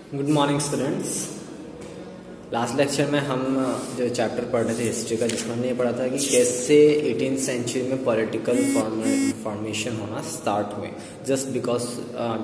Good morning students. Last lecture में हम जो चैप्टर पढ़ रहे थे हिस्ट्री का, जिसमें हमने ये पढ़ा था कि कैसे 18th सेंचुरी में पॉलिटिकल फॉर्मेशन होना स्टार्ट हुए, जस्ट बिकॉज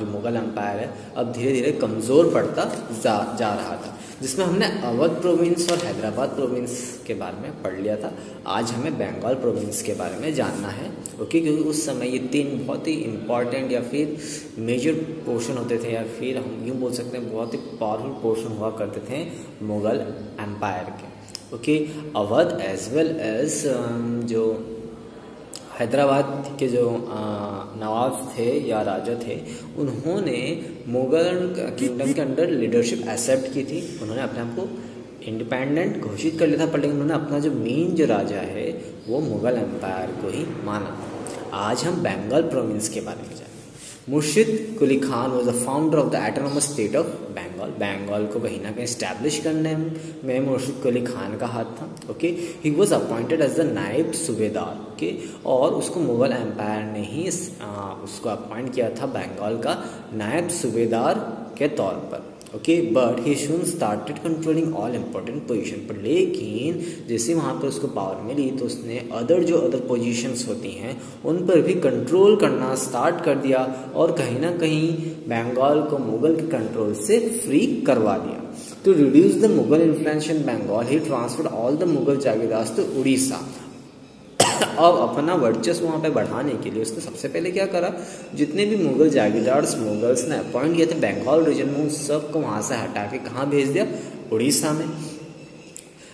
जो मुगल एम्पायर है अब धीरे धीरे कमज़ोर पड़ता जा रहा था, जिसमें हमने अवध प्रोविंस और हैदराबाद प्रोविंस के बारे में पढ़ लिया था। आज हमें बंगाल प्रोविंस के बारे में जानना है, ओके, क्योंकि उस समय ये तीन बहुत ही इम्पॉर्टेंट या फिर मेजर पोर्शन होते थे, या फिर हम यूँ बोल सकते हैं बहुत ही पावरफुल पोर्शन हुआ करते थे मुगल एम्पायर के। Okay, Awadh as well as जो हैदराबाद के जो नवाब थे या राजा थे, उन्होंने मुगल किंगडम के अंडर लीडरशिप एक्सेप्ट की थी। उन्होंने अपने आप को इंडिपेंडेंट घोषित कर लिया था, पर लेकिन उन्होंने अपना जो मेन जो राजा है वो मुगल एम्पायर को ही माना। आज हम बंगाल प्रोविंस के बारे में जानेंगे। Murshid Quli Khan was the founder of the autonomous state of Bengal. Bengal को कहीं ना कहीं स्टैब्लिश करने में मुर्शिद कुली खान का हाथ था। Okay, he was appointed as the naib subedar. Okay, और उसको मुगल एम्पायर ने ही उसको अपॉइंट किया था बंगाल का नायब सूबेदार के तौर पर। Okay, but he soon started controlling all important position. पर लेकिन जैसे वहाँ पर उसको पावर मिली तो उसने अदर पोजीशंस होती हैं उन पर भी कंट्रोल करना स्टार्ट कर दिया, और कहीं ना कहीं बंगाल को मुगल के कंट्रोल से फ्री करवा दिया। To reduce the Mughal influence in Bengal he transferred all the Mughal jagirdars to Orissa. अब अपना वर्चस्व वहाँ पे बढ़ाने के लिए उसने सबसे पहले क्या करा, जितने भी मुगल जागीरदार्स मुगल्स ने अपॉइंट किए थे बंगाल रीजन में, उन सबको वहाँ से हटा के कहाँ भेज दिया, उड़ीसा में।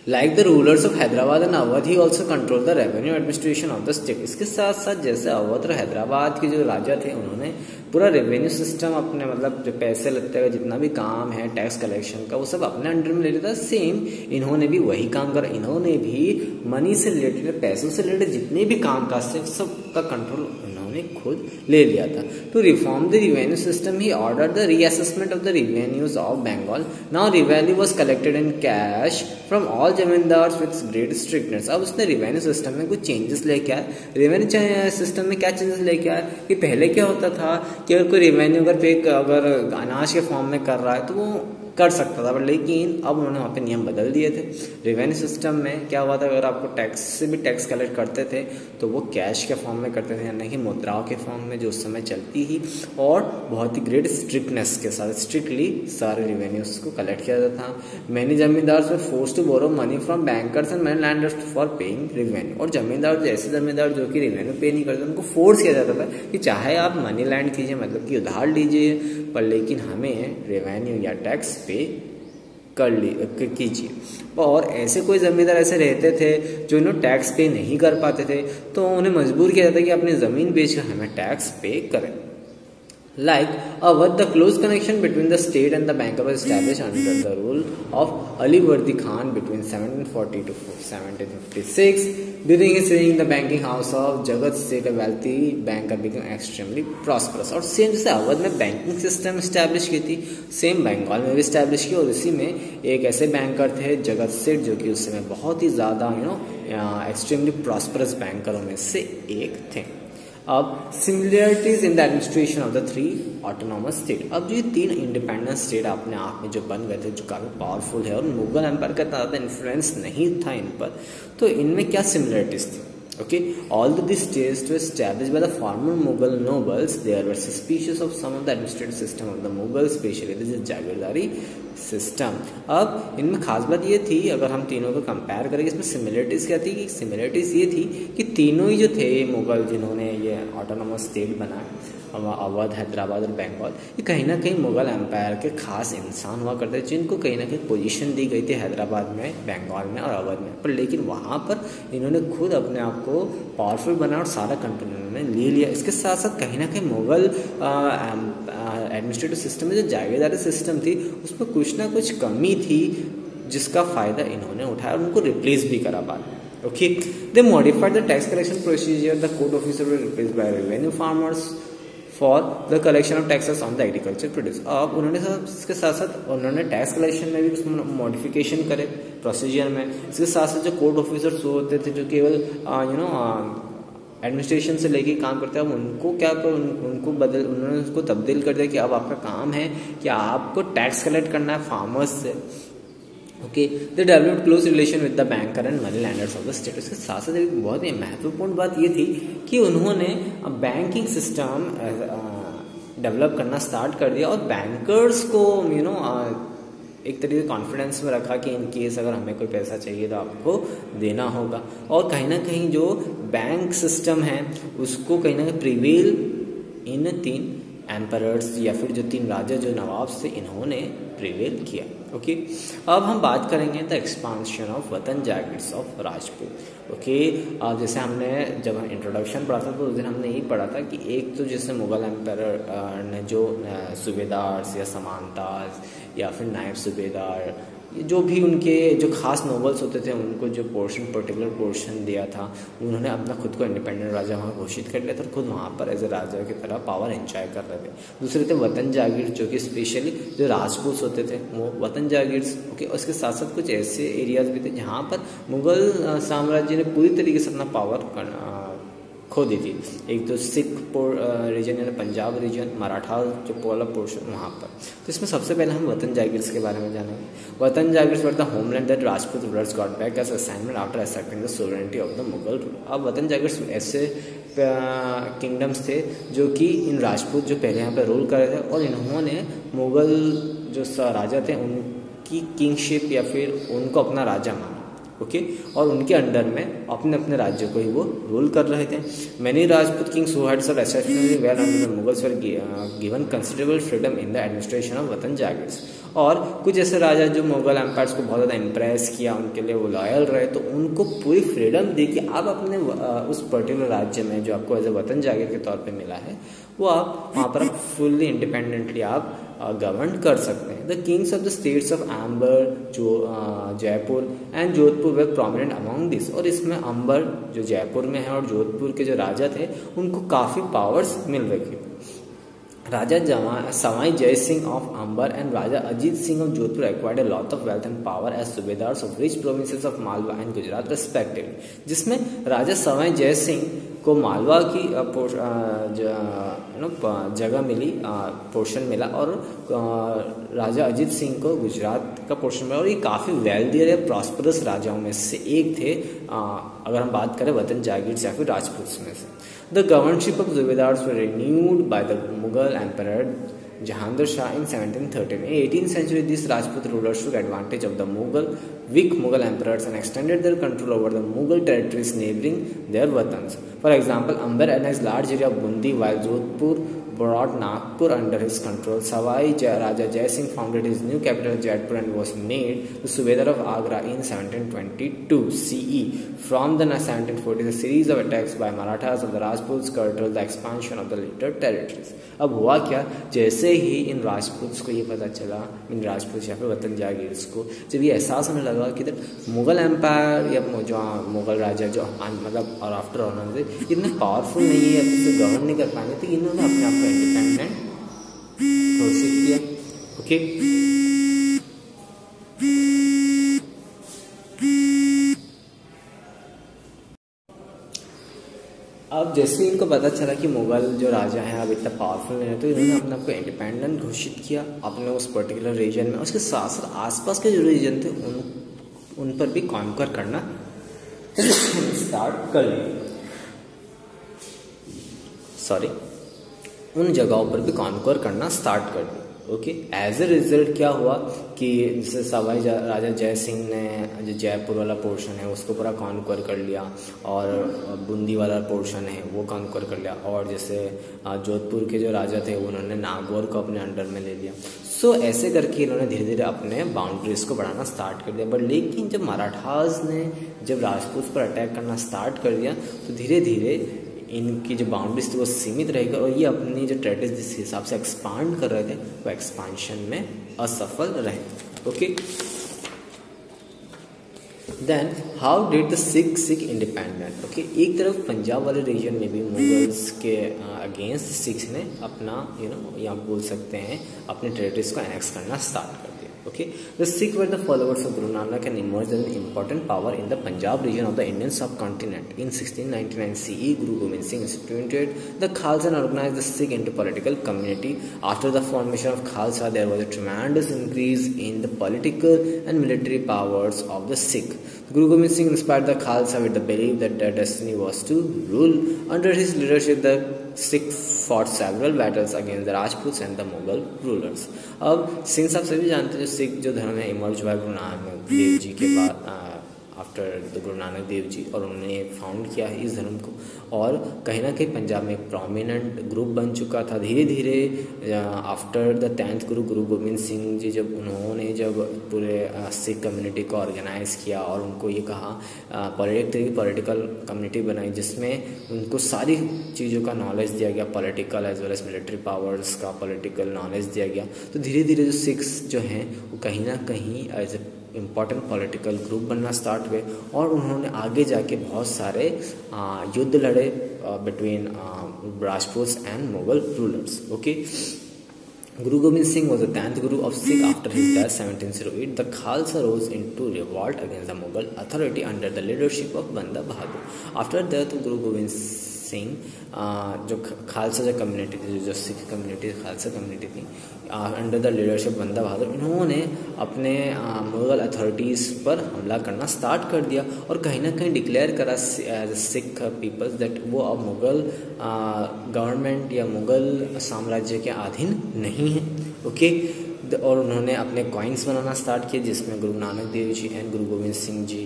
Like the rulers of Hyderabad and Awadh he also control the revenue administration of the state. इसके साथ साथ जैसे अवध और हैदराबाद के जो राजा थे, उन्होंने पूरा रेवेन्यू सिस्टम अपने, मतलब जो पैसे लगते हैं, जितना भी काम है टैक्स कलेक्शन का, वो सब अपने अंडर में ले लेता। सेम इन्होंने भी वही काम करा। इन्होंने भी मनी से रिलेटेड, पैसों से रिलेटेड जितने भी काम काज थे सब का कंट्रोल उन्होंने खुद ले लिया था। To reform the revenue system he ordered the reassessment of the revenues of Bengal. Now revenue was collected in cash from all zamindars with great strictness. अब उसने रिवेन्यू सिस्टम में कुछ चेंजेस लेके आए। रिवेन्यू सिस्टम में क्या चेंजेस लेके आए कि पहले क्या होता था कि अगर कोई रिवेन्यू अगर अनाज के फॉर्म में कर रहा है तो वो कर सकता था, लेकिन अब उन्होंने वहाँ पे नियम बदल दिए थे। रिवेन्यू सिस्टम में क्या हुआ था, अगर आपको टैक्स से भी टैक्स कलेक्ट करते थे तो वो कैश के फॉर्म में करते थे, यानी कि मुद्राओं के फॉर्म में जो उस समय चलती ही, और बहुत ही ग्रेट स्ट्रिक्टनेस के साथ स्ट्रिक्टली सारे रिवेन्यूज को कलेक्ट किया जाता था। Many zamindars were forced to borrow money from bankers and money lenders for paying revenue. और जमींदार, जैसे जमींदार जो कि रिवेन्यू पे नहीं करते, उनको फोर्स किया जाता था कि चाहे आप मनी लैंड कीजिए, मतलब कि उधार लीजिए, पर लेकिन हमें रिवेन्यू या टैक्स पे कीजिए। और ऐसे कोई जमींदार ऐसे रहते थे जो इन्होंने टैक्स पे नहीं कर पाते थे, तो उन्हें मजबूर किया जाता कि अपनी ज़मीन बेचकर हमें टैक्स पे करें। Like Awadh, the close connection between the state and the banker was established under the rule of Ali Wordi Khan between 1740 to 1756. During his reign, the banking house of Jagat State, a wealthy banker, became extremely prosperous. और same जैसे अवध में banking system establish की थी, same Bengal में भी establish की, और इसी में एक ऐसे बैंकर थे जगत सेठ, जो कि उस समय बहुत ही ज़्यादा एक्सट्रीमली प्रॉस्परस बैंकरों में से एक थे। अब similarities in the administration of the three autonomous state. अब जो ये तीन इंडिपेंडेंट स्टेट अपने आप में जो बन गए थे, जो काफ़ी पावरफुल है, और मुगल एम्पायर का ज़्यादा इन्फ्लुएंस नहीं था इन पर, तो इनमें क्या सिमिलरिटीज थी। Okay, although these states were established by the former Mughal nobles, they were suspicious of some of the administrative system of the Mughals, especially this is jagirdari system. अब इनमें खास बात ये थी, अगर हम तीनों को कंपेयर करेंगे, इसमें सिमिलरिटीज़ क्या थी कि सिमिलरिटीज़ ये थी कि तीनों ही जो थे मुगल, जिन्होंने ये ऑटोनोमस स्टेट बनाया, अवध, हैदराबाद और बंगाल, ये कहीं ना कहीं मुगल एम्पायर के खास इंसान हुआ करते थे, जिनको कहीं ना कहीं पोजीशन दी गई थी हैदराबाद में, बंगाल में और अवध में। पर लेकिन वहाँ पर इन्होंने खुद अपने आप को पावरफुल बनाया और सारा कंट्रोल इन्होंने ले लिया। इसके साथ साथ कहीं ना कहीं मुगल एडमिनिस्ट्रेटिव सिस्टम में जो जागीरदारी सिस्टम थी, उसमें कुछ ना कुछ कमी थी, जिसका फ़ायदा इन्होंने उठाया और उनको रिप्लेस भी करा बाद में। Okay, they modified the tax collection procedure. The court officer were replaced by revenue farmers for the collection of taxes on the agriculture produce. अब उन्होंने इसके साथ साथ उन्होंने टैक्स कलेक्शन में भी मॉडिफिकेशन करे प्रोसीजर में। इसके साथ साथ जो कोर्ट ऑफिसर्स होते थे, जो केवल एडमिनिस्ट्रेशन से लेके काम करते हैं। अब उनको क्या कर उन्होंने उसको तब्दील कर दिया कि अब आपका काम है कि आपको टैक्स कलेक्ट करना है फार्मर्स से। Okay, they developed close relation with the banker and money landers of the state. उसके साथ साथ एक बहुत ही महत्वपूर्ण बात ये थी कि उन्होंने बैंकिंग सिस्टम डेवलप करना स्टार्ट कर दिया और बैंकर्स को एक तरीके से कॉन्फिडेंस में रखा कि इन केस अगर हमें कोई पैसा चाहिए तो आपको देना होगा। और कहीं ना कहीं जो बैंक सिस्टम है उसको कहीं ना कहीं प्रिवेल इन 3 एम्परर्स या फिर जो 3 राजा जो नवाब से इन्होंने प्रिवेल किया। ओके, अब हम बात करेंगे द एक्सपांशन ऑफ वतन जागीर्स ऑफ राजपूत। ओके, जैसे हमने जब हम इंट्रोडक्शन पढ़ा था तो उस दिन हमने यही पढ़ा था कि एक तो जैसे मुगल एम्पायर ने जो सूबेदार या समानताज या फिर नायब सूबेदार जो भी उनके जो खास नोबल्स होते थे उनको जो पर्टिकुलर पोर्शन दिया था, उन्होंने अपना खुद को इंडिपेंडेंट राजा वहाँ घोषित कर लिया था और खुद वहाँ पर एज ए राजा की तरह पावर एंजॉय कर रहे थे। दूसरे थे वतन जागीर जो कि स्पेशली जो राजपूत होते थे वो वतन जागीर्स। ओके, और इसके साथ साथ कुछ ऐसे एरियाज भी थे जहाँ पर मुगल साम्राज्य ने पूरी तरीके से अपना पावर खो दी थी। एक तो सिख रीजन यानी पंजाब रीजन, मराठा जो वाला पोर्शन वहाँ पर। तो इसमें सबसे पहले हम वतन जागीर्स के बारे में जानेंगे। Watan jagirs were the homeland that Rajput rulers got back as assignment after accepting the sovereignty of the Mughal ruler. अब वतन जागीर्स ऐसे किंगडम्स थे जो कि इन राजपूत जो पहले यहाँ पर रूल कर रहे थे और इन्होंने मुगल जो राजा थे उनकी किंगशिप या फिर उनको अपना राजा माना। ओके, और उनके अंडर में अपने अपने राज्य को ही वो रूल कर रहे थे। Many Rajput Kings who had served exceptionally well under the Mughals were given considerable freedom in the administration of वतन जागीर्स। और कुछ ऐसे राजा जो मुगल एम्पायर्स को बहुत ज़्यादा इम्प्रेस किया, उनके लिए वो लॉयल रहे, तो उनको पूरी फ्रीडम दी कि आप अपने उस पर्टिकुलर राज्य में जो आपको एज ए वतन जागीर के तौर पे मिला है वो आप वहाँ पर फुल्ली इंडिपेंडेंटली आप गवर्न कर सकते हैं। The kings of the states of Amber Jaipur and Jodhpur were prominent among this. और इसमें अंबर जो जयपुर में है और जोधपुर के जो राजा थे उनको काफ़ी पावर्स मिल रही थी। Raja Sawai Jai Singh of Amber and Raja Ajit Singh of Jodhpur acquired a lot of wealth and power as subedars of rich provinces of Malwa and Gujarat respectively, जिसमें राजा सवाई जय सिंह को मालवा की जगह मिली, पोर्शन मिला, और राजा अजीत सिंह को गुजरात का पोर्शन मिला। और ये काफ़ी वेल्दी और प्रॉस्परस राजाओं में से एक थे अगर हम बात करें वतन जागीर या फिर राजपूत में से। The governorship of Zubedars were renewed by the Mughal Emperor Jahandar Shah in 1713. In 18th century, these Rajput rulers took advantage of the weak Mughal emperors and extended their control over the Mughal territories neighboring their watans. For example, Amber annexed large area of Bundi, while Jodhpur brought Nagpur under his control. Savai Raja Jai Singh founded his new capital Jaipur and was made the Subedar of Agra in 1722 CE. From the 1740s, a series of attacks by Marathas of the Rajputs curtailed the expansion of the later territories. अब हुआ क्या, जैसे ही इन राजपूत को ये पता चला, इन राजपूत या फिर वतन जागीर्स को जब ये एहसास होने लगा कि मुगल एम्पायर या जो मुगल राजा जो मतलब और आफ्टर ऑल इतने पावरफुल नहीं है या फिर गवर्न नहीं कर पाएंगे, तो इन्होंने अपने आप को इंडिपेंडेंट घोषित किया। ओके, अब जैसे इनको पता चला कि मुगल जो राजा हैं अब इतना पावरफुल नहीं है, तो इन्होंने अपने आप को इंडिपेंडेंट घोषित किया अपने उस पर्टिकुलर रीजन में। उसके साथ साथ आसपास के जो रीजन थे उन पर भी कॉन्कर करना स्टार्ट कर लिया। उन जगहों पर भी कॉन्कर करना स्टार्ट कर दिया। ओके, एज ए रिजल्ट क्या हुआ कि जैसे सवाई राजा जय सिंह ने जो जयपुर वाला पोर्शन है उसको पूरा कॉन्कर कर लिया, और बूंदी वाला पोर्शन है वो कॉन्कर कर लिया, और जैसे जोधपुर के जो राजा थे उन्होंने नागौर को अपने अंडर में ले लिया। सो ऐसे करके इन्होंने धीरे धीरे अपने बाउंड्रीज को बढ़ाना स्टार्ट कर दिया। बट लेकिन जब मराठास ने जब राजपूत पर अटैक करना स्टार्ट कर दिया तो धीरे धीरे इनकी जो बाउंड्रीज थी वो सीमित रहेगी, और ये अपनी जो टेरिटरीज जिस हिसाब से एक्सपांड कर रहे थे वो एक्सपांशन में असफल रहे। Okay, then how did the Sikh independent. Okay, एक तरफ पंजाब वाले रीजन में भी मुगल्स के अगेंस्ट सिख्स ने अपना या बोल सकते हैं अपने टेरिटरीज को एनेक्स करना स्टार्ट कर दिया। Okay, the Sikh were the followers of Guru Nanak and emerged as an important power in the Punjab region of the Indian subcontinent. In 1699 CE, Guru Gobind Singh instituted the Khalsa and organized the Sikh into political community. After the formation of Khalsa, there was a tremendous increase in the political and military powers of the Sikh. Guru Gobind Singh inspired the Khalsa with the belief that their destiny was to rule. Under his leadership, the Sikh fought several battles against the Rajputs and the Mughal rulers. अब सिंह साहब सभी जानते हैं जो सिख जो धर्म है emerge हुआ गुरु नानक देव जी के बाद आफ्टर द गुरु नानक देव जी, और उन्होंने फाउंड किया है इस धर्म को, और कहीं ना कहीं पंजाब में एक प्रोमिनेंट ग्रुप बन चुका था। धीरे धीरे आफ्टर द 10th गुरु गोविंद सिंह जी जब पूरे सिख कम्युनिटी को ऑर्गेनाइज किया और उनको ये कहा पॉलिटिकल कम्युनिटी बनाई जिसमें उनको सारी चीज़ों का नॉलेज दिया गया, political as well as military powers का पॉलिटिकल नॉलेज दिया गया। तो धीरे धीरे जो सिख्स जो हैं वो कहीं ना कहीं as a important political group बनना स्टार्ट हुए, और उन्होंने आगे जाके बहुत सारे युद्ध लड़े between Rajputs and Mughal rulers. Okay, Guru Gobind Singh was the 10th Guru of Sikh after his death 1708. The Khalsa rose into revolt against the Mughal authority under the leadership of Banda Bahadur. After the death of Guru Gobind Singh, जो खालसा जो community थी, जो Sikh community Khalsa community थी, under the leadership बंदा बहादुर, इन्होंने अपने Mughal authorities पर हमला करना स्टार्ट कर दिया और कहीं ना कहीं डिक्लेयर करा एज सिख पीपल्स दैट वो अब मुगल गवर्नमेंट या मुगल साम्राज्य के अधीन नहीं है। ओके, और उन्होंने अपने कॉइन्स बनाना स्टार्ट किए जिसमें गुरु नानक देव जी एंड गुरु गोविंद सिंह जी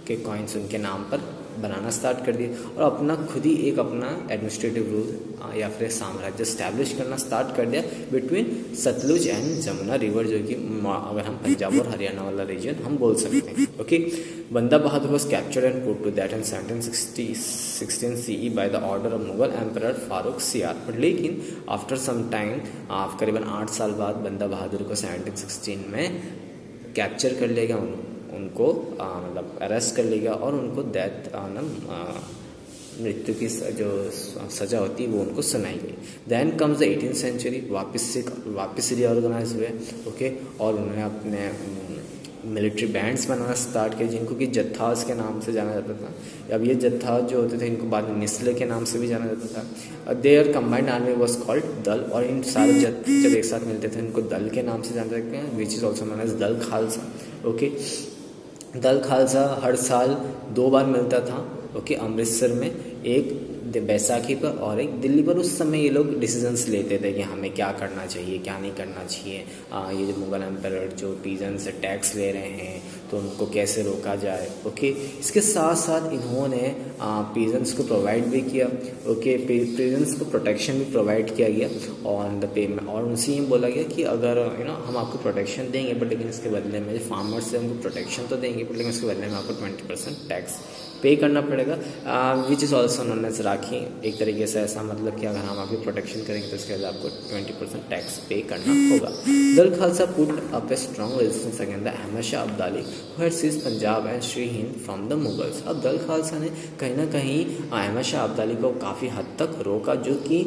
के कॉइन्स उनके नाम पर बनाना स्टार्ट कर दिए और अपना खुद ही एक अपना एडमिनिस्ट्रेटिव रूल या फिर साम्राज्य स्टैब्लिश करना स्टार्ट कर दिया between Sutlej and Jamuna river, जो कि अगर हम पंजाब और हरियाणा वाला रीजन हम बोल सकते हैं। Okay, Banda Bahadur was captured and put to death in 1716 CE by the order of Mughal emperor Farrukh Siyar. बट लेकिन आफ्टर सम टाइम करीबन 8 साल बाद बंदा बहादुर को 1716 में कैप्चर कर लेगा, उनको मतलब अरेस्ट कर लेगा और उनको डेथ मृत्यु की जो सज़ा होती है वो उनको सुनाई गई। Then comes the 18th century, वापस रीऑर्गेनाइज हुए। ओके, और उन्होंने अपने मिलिट्री बैंड्स बनाना स्टार्ट किए जिनको कि जत्थास के नाम से जाना जाता था। अब ये जत्था जो होते थे इनको बाद में निस्ले के नाम से भी जाना जाता था। Their combined army was called Dal, और इन सारे जब एक साथ मिलते थे इनको दल के नाम से जाना जाते हैं, which is also known as Dal Khalsa. Okay, दल खालसा हर साल 2 बार मिलता था। ओके, अमृतसर में, एक बैसाखी पर और एक दिल्ली पर। उस समय ये लोग डिसीजंस लेते थे कि हमें क्या करना चाहिए क्या नहीं करना चाहिए। ये जो मुगल एम्परर जो पीजन से टैक्स ले रहे हैं तो उनको कैसे रोका जाए। ओके, इसके साथ साथ इन्होंने पीजन्स को प्रोवाइड भी किया। ओके, पीजन्स को प्रोटेक्शन भी प्रोवाइड किया गया ऑन द पेमेंट, और उनसे ये बोला गया कि अगर हम आपको प्रोटेक्शन देंगे बट लेकिन इसके बदले में फार्मर्स से हमको प्रोटेक्शन तो देंगे बट लेकिन इसके बदले में आपको 20% टैक्स पे करना पड़ेगा, which is also known as rakhi. एक तरीके से ऐसा मतलब कि अगर हम आपकी प्रोटेक्शन करेंगे तो इसके बाद आपको 20% टैक्स पे करना होगा। Dal Khalsa put up a strong resistance against the Ahmad Shah Abdali who had seized Punjab and Sirhind from the Mughals. अब दल खालसा ने कहीं ना कहीं अहमद शाह अब्दाली को काफ़ी हद तक रोका, जो कि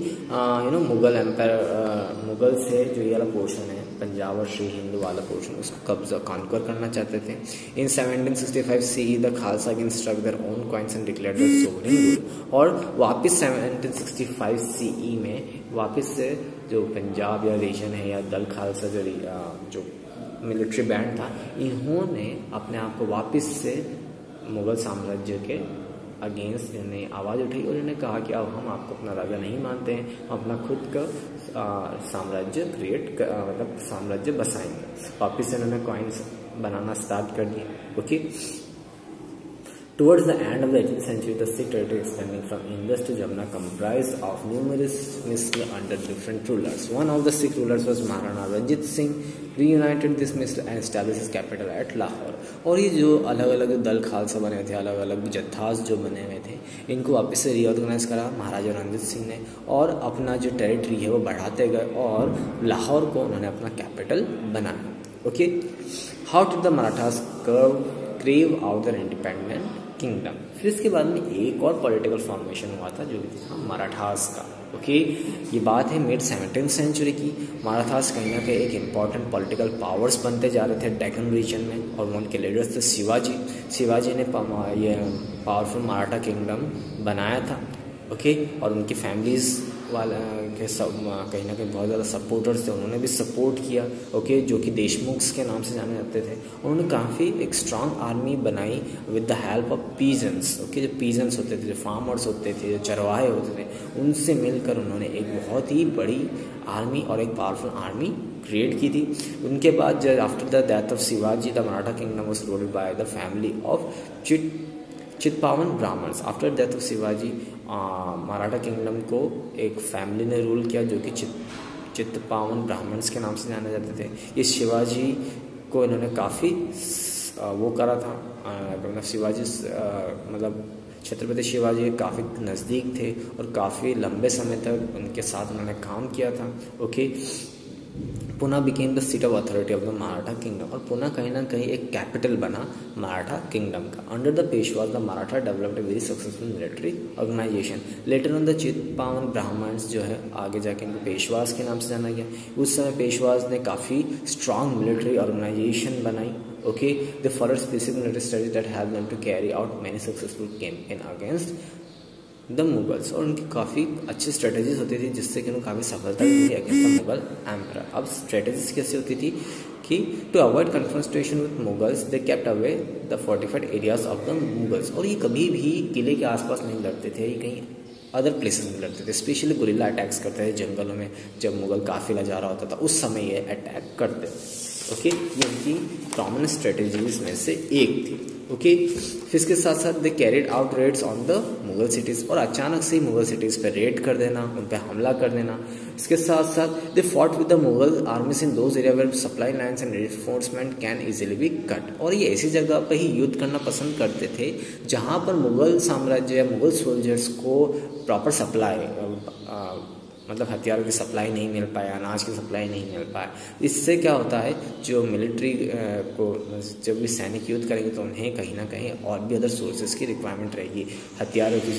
मुगल एम्पायर मुगल से जो ये वाला पोर्शन है पंजाब और श्री हिंद वाला पोर्शन उसको कब्जा कॉन्कर करना चाहते थे। In 1765 CE the Khalsa again struck their own coins and declared the sovereign rule, और वापस 1765 CE में वापस से जो पंजाब या रीजन है या दल खालसा जो मिलिट्री बैंड था, इन्होंने अपने आप को वापस से मुगल साम्राज्य के अगेंस्ट इन्हें आवाज़ उठाई और इन्होंने कहा कि अब हम आपको अपना राजा नहीं मानते हैं, हम अपना खुद का साम्राज्य मतलब साम्राज्य बसाएंगे। वापस इन्होंने कॉइन्स बनाना स्टार्ट कर दिया। Okay, Towards the end of the 18th century, the Sikh territory extending from Indus to Jamuna comprised of numerous misl under different rulers. One of the Sikh rulers was Maharana Ranjit Singh. Reunited this misl and established his capital at Lahore. और ये जो अलग अलग दल खालसा बने थे, अलग अलग जत्थास जो बने हुए थे, इनको वापस से रीऑर्गेनाइज करा महाराजा रंजीत सिंह ने और अपना जो टेरिटरी है वो बढ़ाते गए और लाहौर को उन्होंने अपना कैपिटल बनाया। Okay, how did the Marathas crave out the independent kingdom. फिर इसके बाद में एक और पॉलिटिकल फॉर्मेशन हुआ था जो कि था मराठास का। ओके, ये बात है मिड 17th सेंचुरी की। मराठास कहीं ना कहीं एक इम्पॉर्टेंट पॉलिटिकल पावर्स बनते जा रहे थे डेक्कन रीजन में, और उनके लीडर्स थे शिवाजी ने ये पावरफुल मराठा किंगडम बनाया था। ओके, और उनकी फैमिलीज़ वाला के सब कहीं ना कहीं बहुत ज़्यादा सपोर्टर्स थे, उन्होंने भी सपोर्ट किया। ओके, जो कि देशमुख्स के नाम से जाने जाते थे। उन्होंने काफ़ी एक स्ट्रांग आर्मी बनाई with the help of peasants. Okay, जो पीजेंट्स होते थे, जो फार्मर्स होते थे, जो चरवाहे होते थे, उनसे मिलकर उन्होंने एक बहुत ही बड़ी आर्मी और एक पावरफुल आर्मी क्रिएट की थी। उनके बाद जब after the death of Shivaji the Maratha kingdom was ruled by the family of Chitpavan Brahmins. After death of Shivaji Maratha kingdom को एक फैमिली ने रूल किया जो कि चित्पावन ब्राह्मण्स के नाम से जाने जाते थे। ये शिवाजी को इन्होंने काफ़ी वो करा था, मतलब शिवाजी मतलब छत्रपति शिवाजी काफ़ी नज़दीक थे और काफ़ी लंबे समय तक उनके साथ उन्होंने काम किया था। Okay, Pune became the seat of authority of the Maratha kingdom, और पुणे कहीं ना कहीं एक कैपिटल बना मराठा किंगडम का। Under the Peshwas the Marathas developed a very successful military organisation. Later on the Chitpavan Brahmins जो है आगे जाके इनको पेशवाज के नाम से जाना गया। उस समय पेशवाज ने काफ़ी स्ट्रांग मिलिट्री ऑर्गेनाइजेशन बनाई। Okay, the followed specific military strategy that help them to carry out many successful campaign against the Mughals, और उनकी काफ़ी अच्छी स्ट्रेटजीज होती थी जिससे कि उन्हें काफ़ी सफलता मिली अगेंस्ट द मुगल एम्परर। अब स्ट्रेटजीज कैसे होती थी कि to avoid confrontation with Mughals they kept away the fortified areas of the Mughals, और ये कभी भी किले के आसपास नहीं लड़ते थे, ये कहीं अदर प्लेसेस में लड़ते थे। स्पेशली गुरिल्ला अटैक्स करते थे जंगलों में, जब मुगल काफिला जा रहा होता था उस समय ये अटैक करते थे। ओके, ये उनकी कॉमन स्ट्रेटजीज में से एक थी। ओके, फिर इसके साथ साथ they carried out raids on the Mughal cities, और अचानक से ही मुगल सिटीज़ पे रेड कर देना, उन पे हमला कर देना। इसके साथ साथ they fought with the Mughal armies in those area where supply lines and reinforcement can easily be cut, और ये ऐसी जगह पर ही युद्ध करना पसंद करते थे जहाँ पर मुगल साम्राज्य या मुगल सोल्जर्स को प्रॉपर सप्लाई मतलब हथियारों की सप्लाई नहीं मिल पाया, अनाज की सप्लाई नहीं मिल पाया। इससे क्या होता है, जो मिलिट्री को जब भी सैनिक युद्ध करेंगे तो उन्हें कहीं ना कहीं और भी अदर सोर्सेज की रिक्वायरमेंट रहेगी, हथियारों की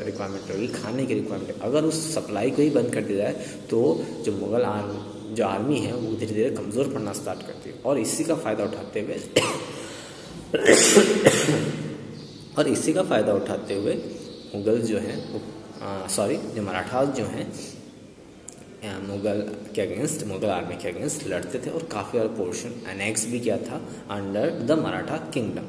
रिक्वायरमेंट रहेगी, खाने की रिक्वायरमेंट। अगर उस सप्लाई को ही बंद कर दिया जाए तो जो मुगल आर्मी है वो धीरे धीरे कमज़ोर पड़ना स्टार्ट करती है, और इसी का फ़ायदा उठाते हुए मुगल जो है जो मराठास जो हैं मुगल आर्मी के अगेंस्ट लड़ते थे, और काफ़ी और पोर्शन एनेक्स भी किया था अंडर द मराठा किंगडम।